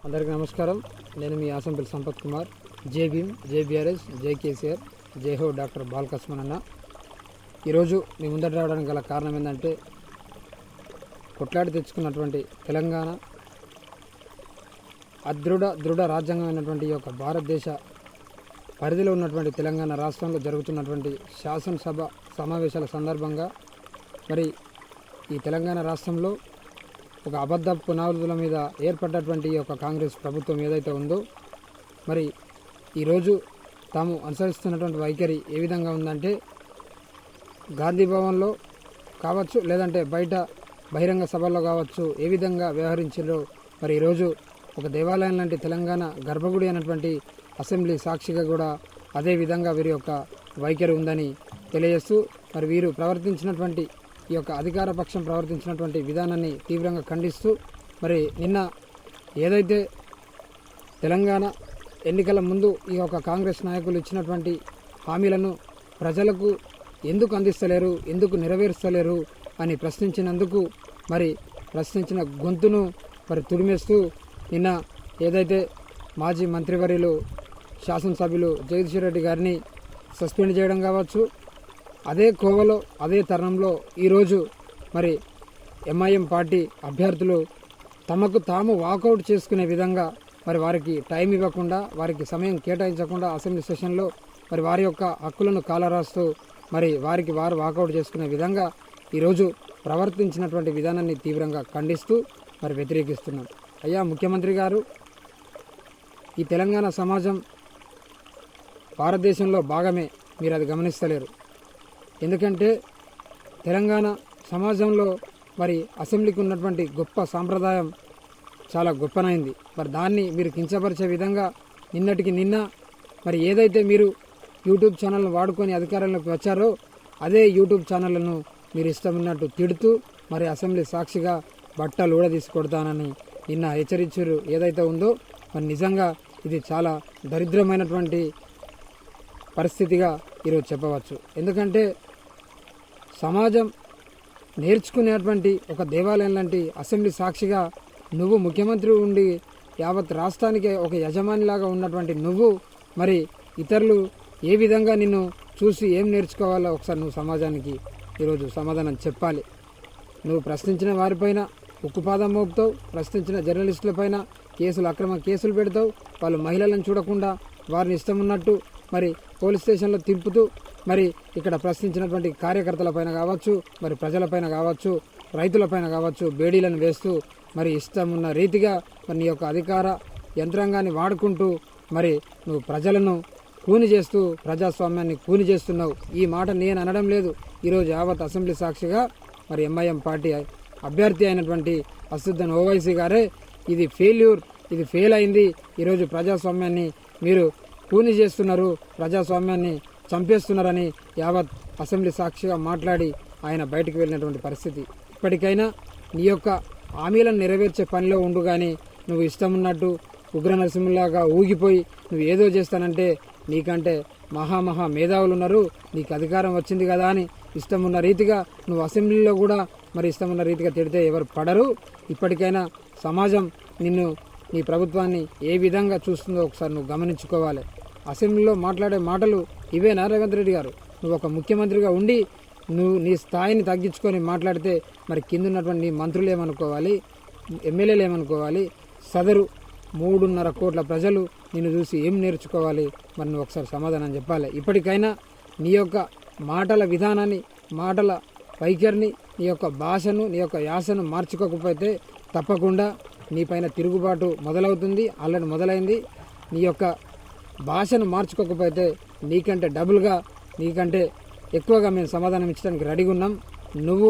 అందరికీ నమస్కారం. నేను మీ ఆసంపల్లి సంపత్ కుమార్. జై భీమ్, జై బీఆర్ఎస్, జై కేసీఆర్, జై హో డాక్టర్ బాలకృష్ణ అన్న. ఈరోజు మీ ముందట రావడానికి గల కారణం ఏంటంటే, కొట్లాడి తెచ్చుకున్నటువంటి తెలంగాణ దృఢ రాజ్యాంగమైనటువంటి ఈ యొక్క భారతదేశ పరిధిలో ఉన్నటువంటి తెలంగాణ రాష్ట్రంలో జరుగుతున్నటువంటి శాసనసభ సమావేశాల సందర్భంగా మరి ఈ తెలంగాణ రాష్ట్రంలో ఒక అబద్ధ పునాదుల మీద ఏర్పడ్డటువంటి ఈ యొక్క కాంగ్రెస్ ప్రభుత్వం ఏదైతే ఉందో, మరి ఈరోజు తాము అనుసరిస్తున్నటువంటి వైఖరి ఏ విధంగా ఉందంటే, గాంధీ భవన్లో కావచ్చు, లేదంటే బయట బహిరంగ సభల్లో కావచ్చు, ఏ విధంగా వ్యవహరించారో మరి ఈరోజు ఒక దేవాలయం లాంటి తెలంగాణ గర్భగుడి అయినటువంటి అసెంబ్లీ సాక్షిగా కూడా అదే విధంగా వీరి యొక్క వైఖరి ఉందని తెలియజేస్తూ, మరి వీరు ప్రవర్తించినటువంటి ఈ యొక్క అధికార పక్షం ప్రవర్తించినటువంటి విధానాన్ని తీవ్రంగా ఖండిస్తూ, మరి నిన్న ఏదైతే తెలంగాణ ఎన్నికల ముందు ఈ యొక్క కాంగ్రెస్ నాయకులు ఇచ్చినటువంటి హామీలను ప్రజలకు ఎందుకు అందిస్తలేరు, ఎందుకు నెరవేరుస్తలేరు అని ప్రశ్నించినందుకు మరి ప్రశ్నించిన గొంతును మరి తుడిమేస్తూ నిన్న ఏదైతే మాజీ మంత్రివర్యులు శాసనసభ్యులు జగదీశ్వర్ రెడ్డి గారిని సస్పెండ్ చేయడం కావచ్చు, అదే కోవలో అదే తరుణంలో ఈరోజు మరి ఎంఐఎం పార్టీ అభ్యర్థులు తమకు తాము వాకౌట్ చేసుకునే విధంగా మరి వారికి టైం ఇవ్వకుండా, వారికి సమయం కేటాయించకుండా అసెంబ్లీ సెషన్లో మరి వారి యొక్క హక్కులను కాలరాస్తూ మరి వారికి వారు వాకౌట్ చేసుకునే విధంగా ఈరోజు ప్రవర్తించినటువంటి విధానాన్ని తీవ్రంగా ఖండిస్తూ మరి వ్యతిరేకిస్తున్నాం. అయ్యా ముఖ్యమంత్రి గారు, ఈ తెలంగాణ సమాజం భారతదేశంలో భాగమే, మీరు అది గమనిస్తలేరు. ఎందుకంటే తెలంగాణ సమాజంలో మరి అసెంబ్లీకి ఉన్నటువంటి గొప్ప సాంప్రదాయం చాలా గొప్పనైంది. మరి దాన్ని మీరు కించపరిచే విధంగా నిన్నటికి నిన్న మరి ఏదైతే మీరు యూట్యూబ్ ఛానల్ను వాడుకొని అధికారంలోకి వచ్చారో అదే యూట్యూబ్ ఛానళ్లను మీరు ఇష్టమున్నట్టు తిడుతూ మరి అసెంబ్లీ సాక్షిగా బట్టలు ఊడదీసి కొడతానని నిన్న హెచ్చరించారు ఏదైతే ఉందో, మరి నిజంగా ఇది చాలా దరిద్రమైనటువంటి పరిస్థితిగా ఈరోజు చెప్పవచ్చు. ఎందుకంటే సమాజం నేర్చుకునేటువంటి ఒక దేవాలయం లాంటి అసెంబ్లీ సాక్షిగా నువ్వు ముఖ్యమంత్రి ఉండి యావత్ రాష్ట్రానికి ఒక యజమానిలాగా ఉన్నటువంటి నువ్వు మరి ఇతరులు ఏ విధంగా నిన్ను చూసి ఏం నేర్చుకోవాలో ఒకసారి నువ్వు సమాజానికి ఈరోజు సమాధానం చెప్పాలి. నువ్వు ప్రశ్నించిన వారిపైన ఉక్కుపాదం మోపుతావు, ప్రశ్నించిన జర్నలిస్టులపైన అక్రమ కేసులు పెడతావు, వాళ్ళు మహిళలను చూడకుండా వారిని ఇష్టం ఉన్నట్టు మరి పోలీస్ స్టేషన్లో తింపుతూ మరి ఇక్కడ ప్రశ్నించినటువంటి కార్యకర్తలపైన కావచ్చు, మరి ప్రజలపైన కావచ్చు, రైతులపైన కావచ్చు బేడీలను వేస్తూ మరి ఇష్టం ఉన్న రీతిగా మరి నీ యొక్క అధికార యంత్రాంగాన్ని వాడుకుంటూ మరి నువ్వు ప్రజలను కూని చేస్తూ ప్రజాస్వామ్యాన్ని కూని చేస్తున్నావు. ఈ మాట నేను అనడం లేదు. ఈరోజు యావత్ అసెంబ్లీ సాక్షిగా మరి ఎంఐఎం పార్టీ అభ్యర్థి అయినటువంటి అసదుద్దీన్ ఓవైసీ గారే ఇది ఫెయిల్యూర్, ఇది ఫెయిల్ అయింది, ఈరోజు ప్రజాస్వామ్యాన్ని మీరు కూని చేస్తున్నారు, ప్రజాస్వామ్యాన్ని చంపేస్తున్నారని యావత్ అసెంబ్లీ సాక్షిగా మాట్లాడి ఆయన బయటకు వెళ్ళినటువంటి పరిస్థితి. ఇప్పటికైనా నీ యొక్క హామీలను నెరవేర్చే పనిలో ఉండు, కానీ నువ్వు ఇష్టం ఉన్నట్టు ఉగ్ర నరసింహలాగా ఊగిపోయి నువ్వు ఏదో చేస్తానంటే నీకంటే మహా మేధావులు ఉన్నారు, నీకు అధికారం వచ్చింది కదా అని ఇష్టమున్న రీతిగా నువ్వు అసెంబ్లీలో కూడా మరి ఇష్టమున్న రీతిగా తిడితే ఎవరు పడరు. ఇప్పటికైనా సమాజం నిన్ను నీ ప్రభుత్వాన్ని ఏ విధంగా చూస్తుందో ఒకసారి నువ్వు గమనించుకోవాలి. అసెంబ్లీలో మాట్లాడే మాటలు ఇవేనా రేవంత్ రెడ్డి గారు? నువ్వు ఒక ముఖ్యమంత్రిగా ఉండి నువ్వు నీ స్థాయిని తగ్గించుకొని మాట్లాడితే మరి కింద ఉన్నటువంటి నీ మంత్రులు ఏమనుకోవాలి, ఎమ్మెల్యేలు ఏమనుకోవాలి, సదరు 3.5 కోట్ల ప్రజలు నిన్ను చూసి ఏం నేర్చుకోవాలి? మరి నువ్వు ఒకసారి సమాధానం చెప్పాలి. ఇప్పటికైనా నీ యొక్క మాటల విధానాన్ని, మాటల వైఖరిని, నీ యొక్క భాషను, నీ యొక్క యాసను మార్చుకోకపోతే తప్పకుండా నీపైన తిరుగుబాటు మొదలవుతుంది. ఆల్రెడీ మొదలైంది. నీ యొక్క భాషను మార్చుకోకపోతే నీకంటే డబుల్గా, నీకంటే ఎక్కువగా మేము సమాధానం ఇచ్చడానికి రెడీగా ఉన్నాం. నువ్వు